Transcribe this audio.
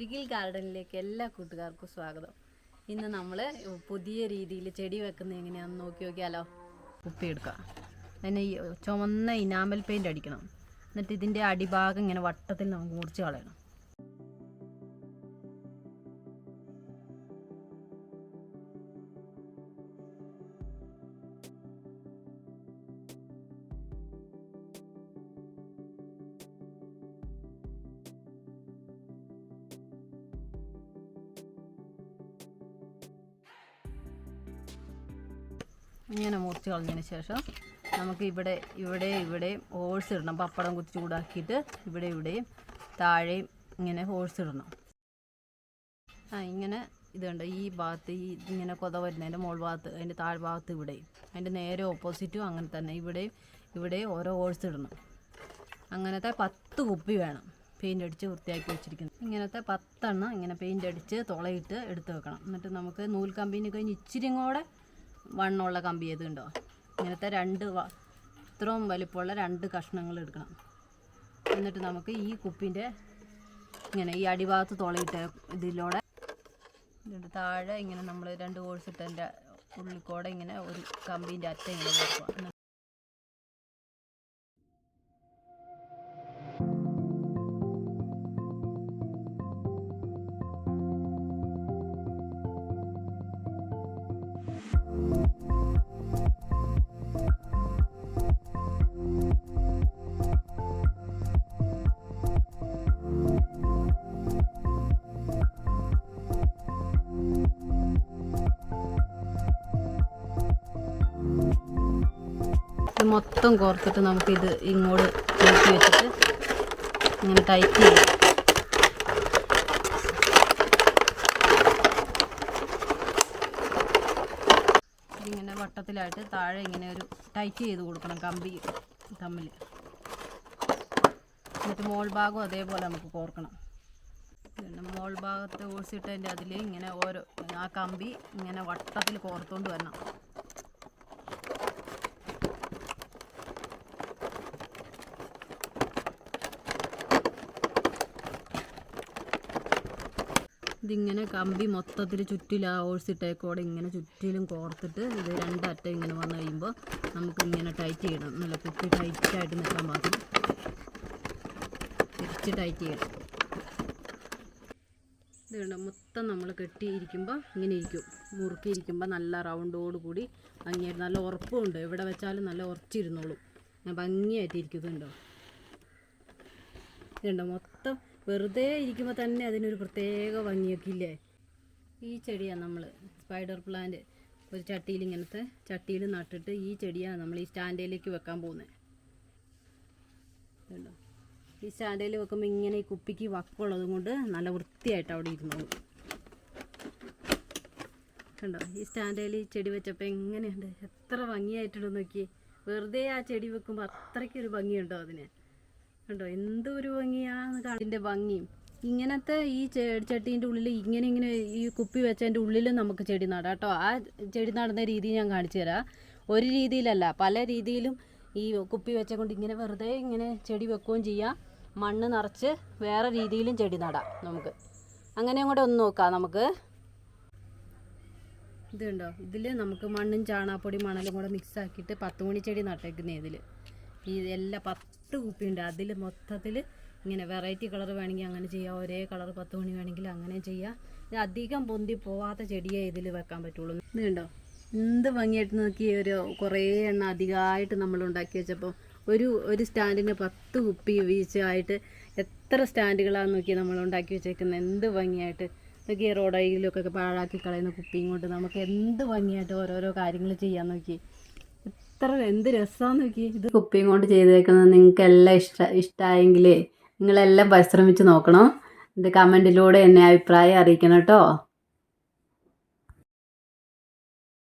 ഒരിക്കൽ ഗാർഡനിലേക്ക് എല്ലാ കൂട്ടുകാർക്കും സ്വാഗതം. ഇന്ന് നമ്മൾ പുതിയ രീതിയിൽ ചെടി വെക്കുന്നത് എങ്ങനെയാണെന്ന് നോക്കിയാലോ. കുപ്പി എടുക്കാം. അതിന് ചുവന്ന ഇനാമൽ പെയിൻ്റ് അടിക്കണം. എന്നിട്ട് ഇതിൻ്റെ അടിഭാഗം ഇങ്ങനെ വട്ടത്തിൽ നമുക്ക് മുറിച്ച് കളയണം. ഇങ്ങനെ മുറിച്ച് കളഞ്ഞതിന് ശേഷം നമുക്ക് ഇവിടെ ഹോൾസ് ഇടണം. പപ്പടം കുത്തി ചൂടാക്കിയിട്ട് ഇവിടെയും താഴെയും ഇങ്ങനെ ഹോൾസ് ഇടണം. ഇങ്ങനെ ഇതുണ്ട്. ഈ ഭാഗത്ത് ഇങ്ങനെ കൊത വരുന്നതിൻ്റെ മുകൾ ഭാഗത്ത്, അതിൻ്റെ താഴ്ഭാഗത്ത് ഇവിടെയും, അതിൻ്റെ നേരെ ഓപ്പോസിറ്റും അങ്ങനെ തന്നെ ഇവിടെ ഓരോ ഹോൾസ് ഇടണം. അങ്ങനത്തെ 10 കുപ്പി വേണം പെയിൻ്റ് അടിച്ച് വൃത്തിയാക്കി വെച്ചിരിക്കുന്നത്. ഇങ്ങനത്തെ 10 എണ്ണം ഇങ്ങനെ പെയിൻ്റ് അടിച്ച് തുളയിട്ട് എടുത്ത് വെക്കണം. എന്നിട്ട് നമുക്ക് നൂൽ കമ്പീന് കഴിഞ്ഞ് ഇച്ചിരി കൂടെ വണ്ണമുള്ള കമ്പി ഏതുണ്ടോ, ഇങ്ങനത്തെ ഇത്രയും വലിപ്പമുള്ള 2 കഷ്ണങ്ങൾ എടുക്കണം. എന്നിട്ട് നമുക്ക് ഈ കുപ്പിൻ്റെ ഇങ്ങനെ ഈ അടിഭാഗത്ത് തുളയിട്ട് ഇതിലൂടെ താഴെ ഇങ്ങനെ നമ്മൾ 2 ഹോൾസ് ഇട്ടതിൻ്റെ ഉള്ളിൽക്കൂടെ ഇങ്ങനെ ഒരു കമ്പീൻ്റെ അറ്റ ഇങ്ങനെ കൊടുക്കുക. മൊത്തം കോർത്തിട്ട് നമുക്കിത് ഇങ്ങോട്ട് ചേർത്ത് വെച്ചിട്ട് ഇങ്ങനെ ടൈറ്റ് ചെയ്യാം. ഇതിങ്ങനെ വട്ടത്തിലായിട്ട് താഴെ ഇങ്ങനെ ഒരു ടൈറ്റ് ചെയ്ത് കൊടുക്കണം കമ്പി തമ്മിൽ. എന്നിട്ട് മോൾ ഭാഗം അതേപോലെ നമുക്ക് കോർക്കണം. പിന്നെ മോൾ ഭാഗത്ത് ഓടിച്ചിട്ടതിൻ്റെ അതിൽ ഇങ്ങനെ ആ കമ്പി ഇങ്ങനെ വട്ടത്തിൽ കോർത്തുകൊണ്ട് വരണം. ഇതിങ്ങനെ കമ്പി മൊത്തത്തിൽ ചുറ്റിലും ആ ഓൾസിട്ടേക്കോടെ ഇങ്ങനെ ചുറ്റിലും കോർത്തിട്ട് ഇത് 2 അറ്റം ഇങ്ങനെ വന്നു കഴിയുമ്പോൾ നമുക്ക് ഇങ്ങനെ ടൈറ്റ് ചെയ്യണം. നല്ല കുപ്പി ടൈറ്റായിട്ട് നിൽക്കാൻ പാടില്ല, തിരിച്ച് ടൈറ്റ് ചെയ്യണം. ഇത് കണ്ടോ, മൊത്തം നമ്മൾ കെട്ടിയിരിക്കുമ്പോൾ ഇങ്ങനെ ഇരിക്കും. മുറുക്കിയിരിക്കുമ്പോൾ നല്ല റൗണ്ടോട് കൂടി ഭംഗിയായിട്ട് നല്ല ഉറപ്പുണ്ട്. എവിടെ വെച്ചാലും നല്ല ഉറച്ചിരുന്നോളും. ഞാൻ ഭംഗിയായിട്ടിരിക്കും. ഇതുണ്ടോ മൊത്തം വെറുതെ ഇരിക്കുമ്പോൾ തന്നെ അതിനൊരു പ്രത്യേക ഭംഗിയൊക്കെ ഇല്ലേ. ഈ ചെടിയാണ് നമ്മൾ സ്പൈഡർ പ്ലാന്റ് ഒരു ഇങ്ങനത്തെ ചട്ടിയിൽ നട്ടിട്ട് ഈ ചെടിയാണ് നമ്മൾ ഈ സ്റ്റാൻഡിലേക്ക് വെക്കാൻ പോകുന്നത്. കണ്ടോ, ഈ സ്റ്റാൻഡിൽ വെക്കുമ്പോൾ ഇങ്ങനെ ഈ കുപ്പിക്ക് വക്കുള്ളത് കൊണ്ട് നല്ല വൃത്തിയായിട്ട് അവിടെ ഇരുന്നോളൂ. കണ്ടോ, ഈ സ്റ്റാൻഡിൽ ഈ ചെടി വെച്ചപ്പോൾ എങ്ങനെയുണ്ട്, എത്ര ഭംഗിയായിട്ടുണ്ടോ നോക്കി. വെറുതെ ആ ചെടി വെക്കുമ്പോൾ അത്രയ്ക്കൊരു ഭംഗിയുണ്ടോ അതിന്. കണ്ടോ എന്തൊരു ഭംഗിയാന്ന് കാണാൻ. ഭംഗിയും ഇങ്ങനത്തെ ഈ ചട്ടീൻ്റെ ഉള്ളിൽ ഇങ്ങനെ ഈ കുപ്പി വെച്ചതിൻ്റെ ഉള്ളിൽ നമുക്ക് ചെടി നടാം കേട്ടോ. ആ ചെടി നടുന്ന രീതി ഞാൻ കാണിച്ചു തരാം. ഒരു രീതിയിലല്ല, പല രീതിയിലും ഈ കുപ്പി വെച്ച കൊണ്ട് ഇങ്ങനെ വെറുതെ ഇങ്ങനെ ചെടി വെക്കുകയും ചെയ്യാം. മണ്ണ് നിറച്ച് വേറെ രീതിയിലും ചെടി നടാം നമുക്ക്. അങ്ങനെയും കൂടെ ഒന്ന് നോക്കാം നമുക്ക്. ഇതുണ്ടോ, ഇതിൽ നമുക്ക് മണ്ണും ചാണകപ്പൊടി മണലും കൂടെ മിക്സ് ആക്കിയിട്ട് 10 മണി ചെടി നട്ടേക്കുന്നത്. ഇതിൽ ഈ എല്ലാ 10 കുപ്പിയുണ്ട്. അതിൽ മൊത്തത്തിൽ ഇങ്ങനെ വെറൈറ്റി കളർ വേണമെങ്കിൽ അങ്ങനെ ചെയ്യാം. ഒരേ കളർ 10 മണി വേണമെങ്കിൽ അങ്ങനെ ചെയ്യാം. ഇത് അധികം പൊന്തി പോവാത്ത ചെടിയേ ഇതിൽ വെക്കാൻ പറ്റുള്ളൂ. ഇത് കണ്ടോ എന്ത് ഭംഗിയായിട്ട് നോക്കി. കുറേ എണ്ണം അധികമായിട്ട് നമ്മൾ ഉണ്ടാക്കി വെച്ചപ്പോൾ ഒരു സ്റ്റാൻഡിന് 10 കുപ്പി വീഴ്ചയായിട്ട് എത്ര സ്റ്റാൻഡുകളാണെന്ന് നോക്കി നമ്മൾ ഉണ്ടാക്കി വെച്ചേക്കുന്നത്. എന്ത് ഭംഗിയായിട്ട് നോക്കി. റോഡയിലൊക്കെ പാഴാക്കി കളയുന്ന കുപ്പിയും കൊണ്ട് നമുക്ക് എന്ത് ഭംഗിയായിട്ട് ഓരോരോ കാര്യങ്ങൾ ചെയ്യാൻ നോക്കി. എന്ത് രസമാണെന്ന് നോക്കി. ഇത് കുപ്പിയും കൊണ്ട് ചെയ്തേക്കുന്നത് നിങ്ങൾക്ക് എല്ലാം ഇഷ്ടമായെങ്കിലേ നിങ്ങളെല്ലാം പരിശ്രമിച്ച് നോക്കണം. ഇത് കമൻറ്റിലൂടെ എന്നെ അഭിപ്രായം അറിയിക്കണം കേട്ടോ.